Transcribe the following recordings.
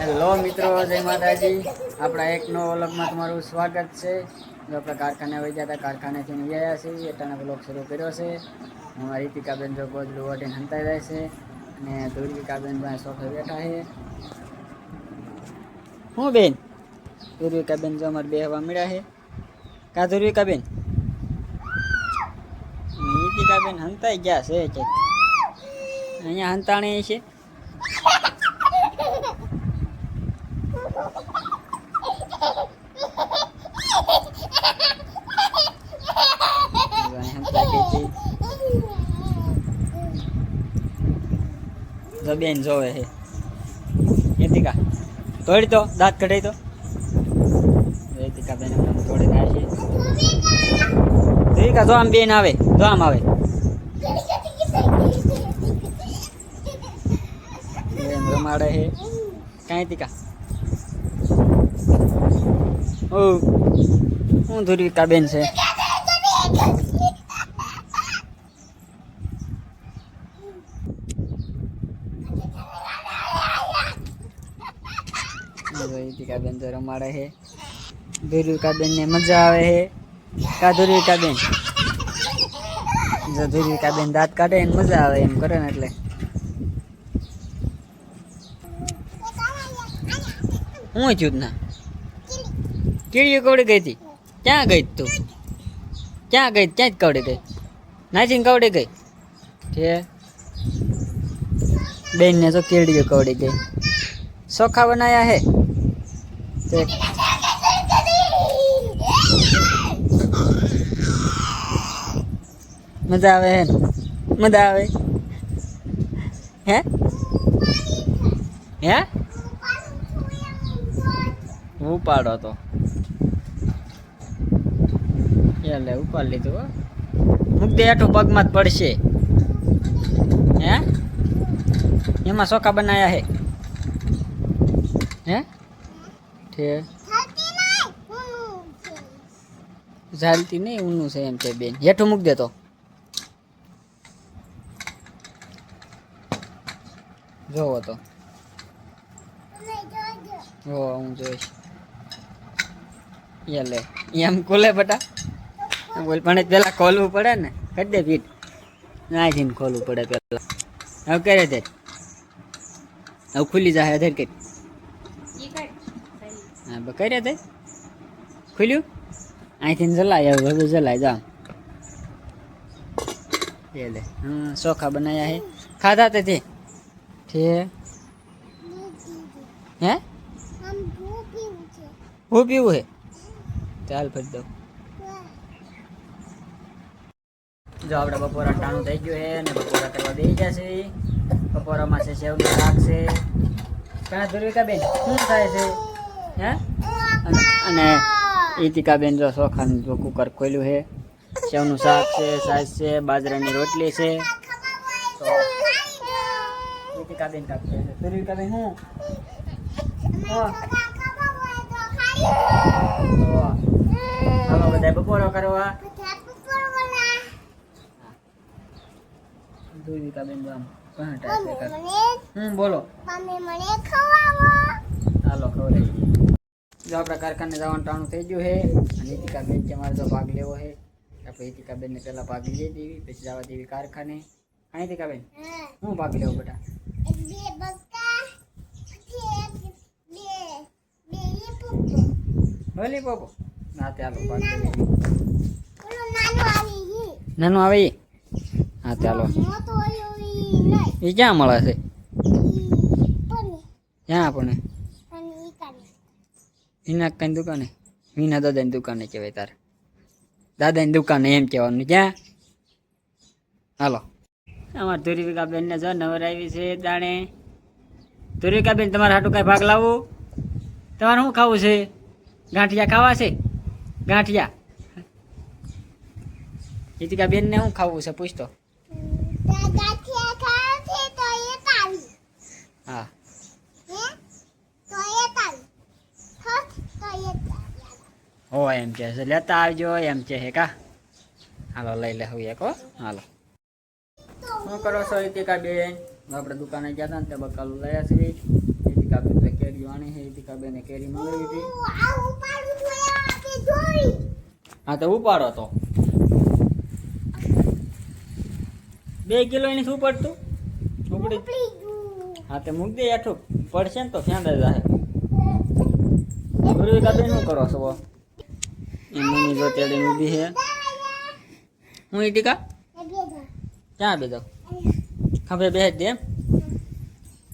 Hello મિત્રો, જય માતાજી. આપણા એક નવો વ્લોગમાં તમારું સ્વાગત છે. જો આપણે કારખાને વહી ગયા હતા, કારખાનેથી ગયા છીએ, એટલાનો વ્લોગ શરૂ કર્યો છે. અમારી રીતિકાબેન જો ગોદડું વાટીને હંતાઈ જાય છે અને ધ્રુવિકાબેન પાસે સોફે બેઠા છે. હું બેન ધ્રુવિકાબેન જો અમારે બે હવા મળ્યા છે. કા ધ્રુવિકાબેન? રીતિકાબેન હંતાઈ ગયા છે કે અહીંયા હંતાણી છે. જો બેન જોવે છે. રીતિકા તોડી તો દાંત કઢાઈ તો. રીતિકા બેન તોડી થાય છે. રીતિકા જો આમ બેન આવે, જો આમ આવે. બેન રમાડે છે. કાંઈ રીતિકા ઓ હું ધ્રુવિકા બેન છે. રીતિકાબેન તો રમાડે છે. ધ્રુવિકાબેન ને મજા આવે છે. કા ધ્રુવિકાબેન? જો ધ્રુવિકાબેન દાંત કાઢે ને મજા આવે એમ કરે ને એટલે. હું છું ના કીડીઓ કવડી ગઈ હતી. ક્યાં ગઈ તું? ક્યાં ગઈ? ક્યાં જ કવડી ગઈ? નાચીને કવડી ગઈ છે. બેન ને તો કીડીઓ કવડી ગઈ. સોખા બનાયા હે મજા આવે હે? મજા આવે હે? હે ઉપાડો તો એટલે ઉપાડ લીધું. મુક્તિ આઠું પગમાં જ પડશે. હે એમાં સોખા બનાયા હે? હે ઠે ઝાલતી નહીં ઊનું છે એમ છે બેન. હેઠું મૂક દે તો. જોવો તો જો હું જોઈશ. લે એમ ખોલે બટા બોલ પણ પેલા ખોલવું પડે ને. કરી દે ફીટ નાખીને ખોલવું પડે પેલા. હવે કરે દે. હવે ખુલી જાય અધર કઈ. હા કર્યા તે ખુલ્યું અહીંથી જલાય. હવે જલાય જા. લે ચોખા બનાયા હે. ખાધા તે ઠે હે હું પીવું હે? ચાલ ફરી દઉં. જો આપણે બપોરા ટાણું થઈ ગયું છે અને બપોરા કરવા બેસી ગયા છે. બપોરામાં છે સેવનું શાક છે. ક્યાં ધ્રુવિકાબેન શું થાય છે? હે અને રીતિકાબેન જો ચોખાનું જો કુકર ખોલ્યું છે. સેવનું શાક છે, સાસ છે, બાજરાની રોટલી છે. તો રીતિકાબેન કાપશે. ધ્રુવિકાબેન હું હાલો બધા બપોરો કરવા. ધ્રુવિકાબેન બોલો હાલો ખવડાવી. જો આપણા કારખાને જવાનું ટાણું થઈ ગયું છે. અને રીતિકાબેન કે અમારે જો ભાગ લેવો છે. આપણે રીતિકાબેનને પહેલાં ભાગ લઈ દેવી, પછી જવા દેવી કારખાને. હા રીતિકાબેન હું ભાગ લેવો બેટા? લોલીપોપ ના ચાલો ભાગ લેવી. નાનું આવે એ? હા ચાલો. એ ક્યાં મળે છે? ક્યાં આપણને? વિના કઈ દુકાને? વિના દાદાની દુકાને કહેવાય તારે. દાદાની દુકાને એમ કહેવાનું. ક્યાં? હાલો અમારે ધ્રુવિકાબેન ને જો નવર આવી છે દાણે. ધ્રુવિકાબેન તમારે હાટું કઈ ભાગ લાવવું? તમારે શું ખાવું છે? ગાંઠિયા ખાવા છે? ગાંઠિયા રીતિકાબેન ને શું ખાવું છે પૂછતો? હા હો એમ કે છે લેતા આવજો એમ કે હે કા. હાલો લઈ લે હું એક હો. હાલો શું કરો છો રીતિકાબેન? આપણે દુકાને ગયા હતા ને તે બકાલું લયા છીએ. રીતિકાબેન તો કેરી કેરી આણી છે રીતિકા બેને કેરી મંગાવી હતી હા તો ઉપાડો તો 2 કિલો એની શું પડતું ઉપડી હા તે મૂક દે આઠું પડશે ને તો ફેંદા જાય ધ્રુવિકા બેન શું કરો છો એમ મમ્મી જો તેડી ઊભી છે હું રીતિકા ક્યાં બેદો ખભે બેસ દે એમ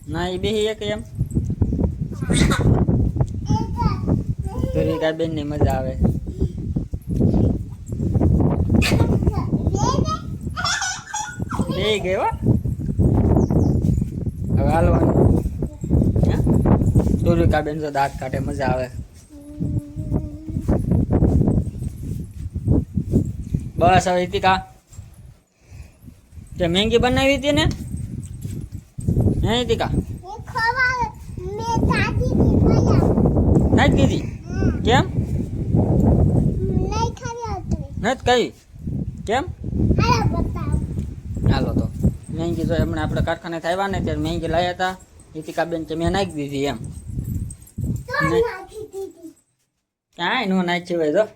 ના એ બેહી એક એમ ધ્રુવિકા બેન ની મજા આવે બે ગયો હવે હાલવાનું ધ્રુવિકા બેન જો દાંત કાઢે મજા આવે બસ હવે રીતિકા તે મેંગી બનાવી હતી ને હે રીતિકા નાખી દીધી કેમ નથી કઈ કેમ હાલો તો મેંગી જો હમણાં આપણે કારખાને આવ્યા ને ત્યારે મેંગી લાવ્યા હતા રીતિકા બેન કે મેં નાખી દીધી એમ ક્યાંય નો નાખી હોય જો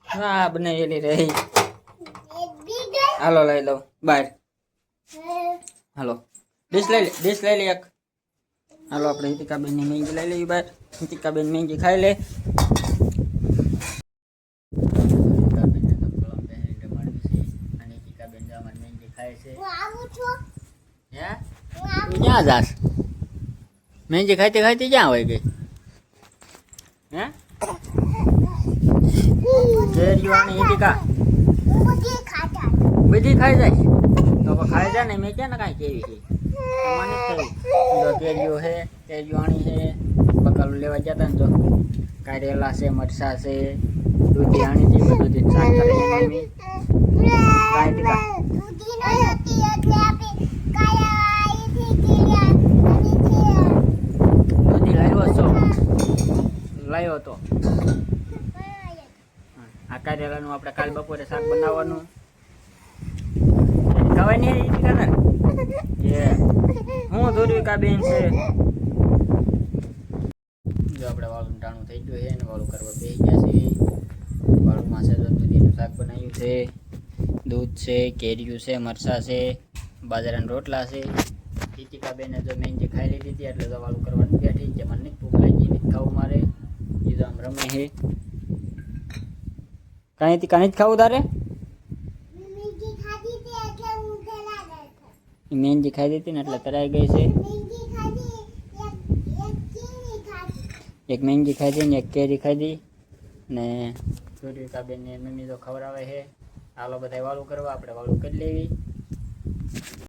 હા બનાવેલી રહી હાલો લઈ લો બહાર હાલો ડીશ લઈ લે એક હાલો આપણે રીતિકા બેન ની મેંગી લઈ લેવી બહાર રીતિકા બેન મેંગી ખાઈ લે ક્યાં જાસ મેંગી ખાતી ખાતી ક્યાં હોય ગઈ હે કેરીઓ આની રીતિકા બધી ખાઈ જાય તો ખાઈ જાય ને મેં ક્યાં ને કાંઈ કેવી છે મને જો કેરીઓ છે કેરીઓ આણી છે બકાલું લેવા જતા ને જો કારેલા છે મરસા છે દૂધી આણી હતી બધું જ શાક કરે મમ્મી કાંઈ દૂધી લાવ્યો હતો આ કારેલાનું આપણે કાલ બપોરે શાક બનાવવાનું ખાવાની હું ધ્રુવિકા બેન છે જો આપણે વાળું ટાણું થઈ ગયું છે ને વાળું કરવા બેસી ગયા છે વાળુંમાં છે દૂધીનું શાક બનાવ્યું છે દૂધ છે કેરીયું છે મરસા છે બાજરાના રોટલા છે રીતિકા બેને જો મેંગી ખાઈ લીધી હતી એટલે તો વાળું કરવાનું બેઠી છે મને નહીં ભૂખ લાગી નથી ખાવું મારે એ તો આમ રમે છે કાંઈ કાંઈ જ ખાવું તારે મેંગી ખાઈ દીધી ને એટલે તરાઈ ગઈ છે એક મેંગી ખાધી ને એક કેરી ખાધી ને ધ્રુવિકા બેન ને મમ્મી તો ખવડાવે છે હાલો બધા વાળું કરવા આપણે વાળું કરી લેવી